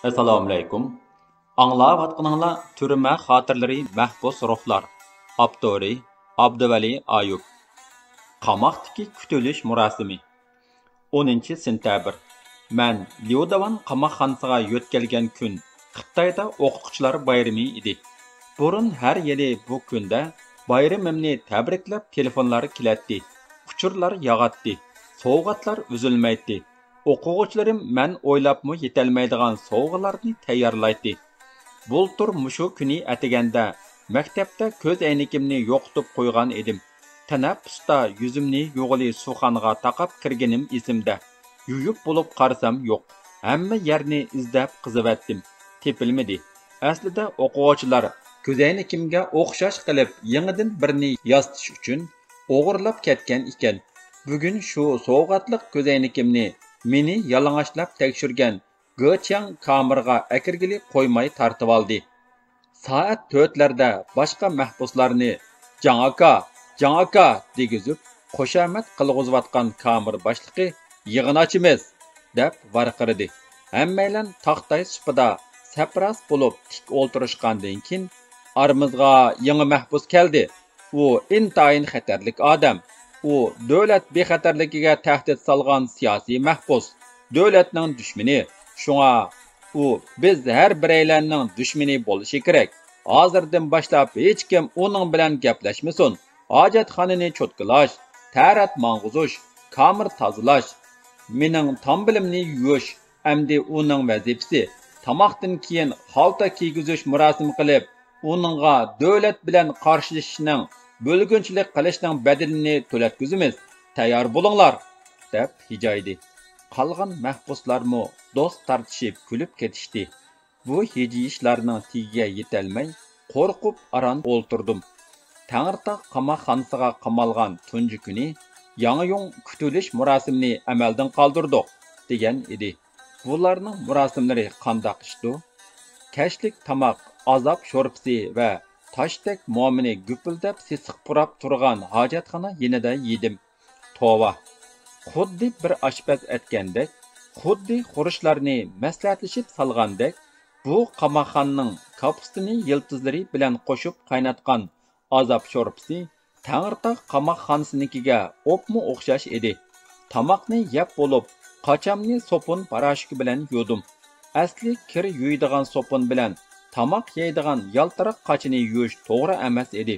Assalomu alaykum. Anglayotganinglar Türmə xatirləri Məhbus ruhlar. Avtori Abduvali Ayub. Qamoqdagi kutilish murosimi. 10-sentabr. Men Lyodavan qamoqxonasiga yo'tkalgan kun Xitoyda o'qituvchilar bayrami edi. Burun har yili bu kunda bayramimni tabriklab telefonlar keladi. Uchurlar yog'atdi. Sovg'atlar uzilmaydi. O'quvchilarim men o'ylabmı yetolmaydigan sovg'alarni tayyorlaydi. Bultur mushu kuni atiganda maktabda ko'z aynigimni yo'qotib qo'ygan edim. Tanaffusda yuzimni yo'g'ili suvxonaga taqab kirganim esimda. Yuyib bo'lib qarsam yo'q. Hamma yerni izlab qizivatdim. Tepilmadi. Aslida o'quvchilar ko'z aynigimga o'xshash qilib yangidan birini yostish uchun o'g'irlab ketgan ekan. Bugun shu sovg'atliq ko'z aynigimni meni yalang'achlab tekshirgan Gochang kamerga akirgili qo'ymay tartib oldi. Soat 4larda boshqa mahbuslarni "Jang aka" degizib, qo'shamat qilg'izayotgan kamer boshlig'i "Yig'in ochimiz" deb varqirdi. Hammalar taxtay supida sapras bo'lib tik o'ltirishgandan keyin "Aramizga yangi mahbus keldi. U intayin xatarlik odam. U davlat bexatarligiga tahdid solgan siyosiy mahbus, davlatning dushmani. Shunga u biz har biraylarning dushmani bo'lishi kerak. Hozirdan boshlab hech kim uning bilan gaplashmasin. Hojatxonani cho'tkilash, tarat mang'uzish, kamir tozalash, mening tambilimni yuvish, amdi uning vazifasi. Tamoqdan keyin xalta kiygizish murosimi qilib, uningga davlat bilan qarshilashishning bo'lgunchilik qilishning bedelini to'latkizimiz. Tayyor bo'linglar, deb hijaydi. Qolgan mahbuslarmo do'st tartishib kulib ketishdi. Bu hijiyishlarning tigiga yetolmay, qo'rqib aran o'ltirdim. Tangirtaq qamoqxonasiga qamalgan tunji kuni Yangyong kutilish murosimini amaldan qoldirdik, degan edi. Bularning murosimlari qandoq ishdi? Kashlik tamoq, azob sho'rpisi va tashdek muomini gupildab sisiq purab turgan hojatxona yenida yedim. Tova. Xuddi bir oshpaz aytgandek, xuddi xurishlarni maslahatlashib salgandek, bu qamoqxonaning kapustini yiltizlari bilan qo'shib qaynatgan azob sho'rpisi Tangirtaq qamoqxonasinikiga o'pmi o'xshash edi. Tamoqni yeb bo'lib, qochamni sopun parashki bilan yudim. Asli kir yuydigan sopun bilan tamoq yeydigan yaltiroq qochini yuyish to'g'ri emas edi.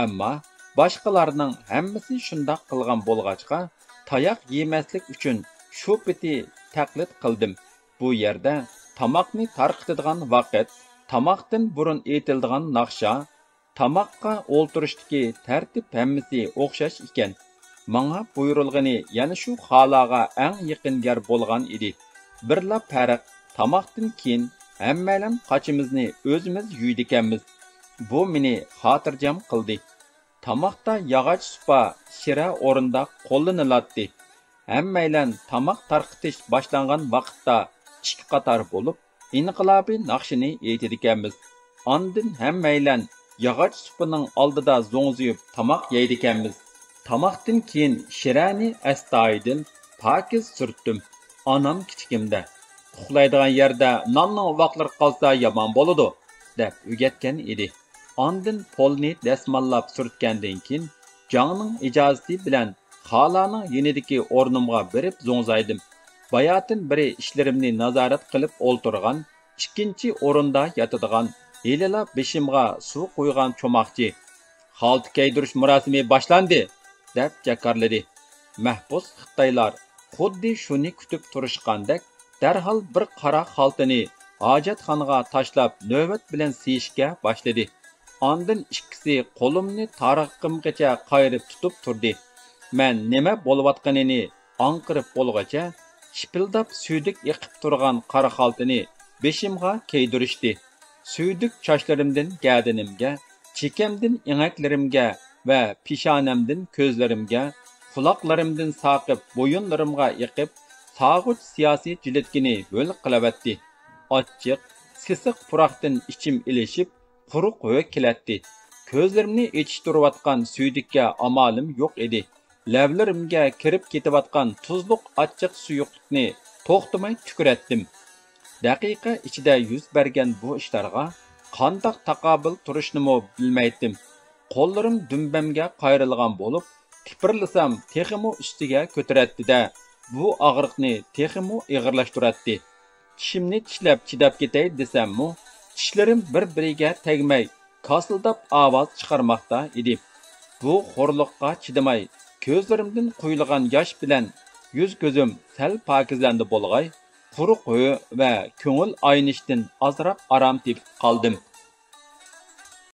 Ammo boshqalarning hammasi shundoq qilgan bo'lg'achqa, tayoq yemaslik uchun shu piti taqlid qildim. Bu yerda tamoqni tarqitadigan vaqt, tamoqdan burun aytiladigan naqsha, tamoqqa o'ltirishdagi tartib hammasi o'xshash ekan. Menga buyurilgani yana shu xolaga eng yaqin yer bo'lgan edi. Birla farq, tamoqdan keyin hammalar qochimizni o'zimiz yuydikanmiz. Bu meni xotirjam qildi. Tamoqda yog'och supa shira o'rinda qo'llaniladi. Hammalar tamoq tarqitish boshlangan vaqtda ikki qator bo'lib, inqilobiy naqshini aytadikanmiz. Ondan hammalar yog'och supining oldida zo'ngziyib tamoq yeydikanmiz. Tamoqdan keyin shirani astoydil pokiz surtdim. Onam kichikimda uxlaydigan yerda nonning uvoqlari qolsa yomon bo'ladi, deb o'rgatgan edi. Ondan polni dasmollab surtgandan keyin Jangning ijozati bilan xolaning yenidagi o'rnimga berib zo'ngzaydim. Bayotin biri ishlarimni nazorat qilib o'ltirgan, ikkinchi o'rinda yotadigan, elila beshimga suv qo'ygan cho'moqchi "Xalta keydirish murosimi boshlandi", deb jakarladi. Mahbus Xitoylar xuddi shuni kutib turishgandek darhol bir qora xaltani hojatxonaga tashlab navbat bilan siyishga boshladi. Ondan ikkisi qo'limni taraqimgacha qayrib tutib turdi. Men nima bo'layotganini anqirib bo'lgacha shipildab suydik eqib turgan qora xaltani beshimga keydirishdi. Suydik chochlarimdan gadinimga, chekamdan ingaklarimga va peshonamdan ko'zlarimga, quloqlarimdan saqib bo'yinlarimga eqib sağuç siyasi jiletkini böl qilavatdi. Ochiq, sisiq puraqdan ichim ilishib, quruq ho'k kelatdi. Ko'zlarimni echishtirayotgan suydikka amalim yo'q edi. Lavlarimga kirib ketayotgan tuzluq ochiq suyuqlikni to'xtamay tukuratdim. Daqiqa ichida yuz bergan bu ishlarga qandaq taqobil turishnimi bilmaydim. Qo'llarim dumbamga qayrilgan bo'lib, tipirlasam teximi ustiga ko'taratdi-da, bu og'riqni teximi ig'irlashtiradi. Tishimni tishlab chidab ketay desammi, tishlarim bir-biriga tegmay, kasıldab ovoz chiqarmoqda edi. Bu xo'rliqqa chidamay, ko'zlarimdan quyilgan yosh bilan yuz-ko'zim sal pokizlandi bo'lg'ay, quruq va ko'ngil aynishdan ozroq aram tepib qoldim.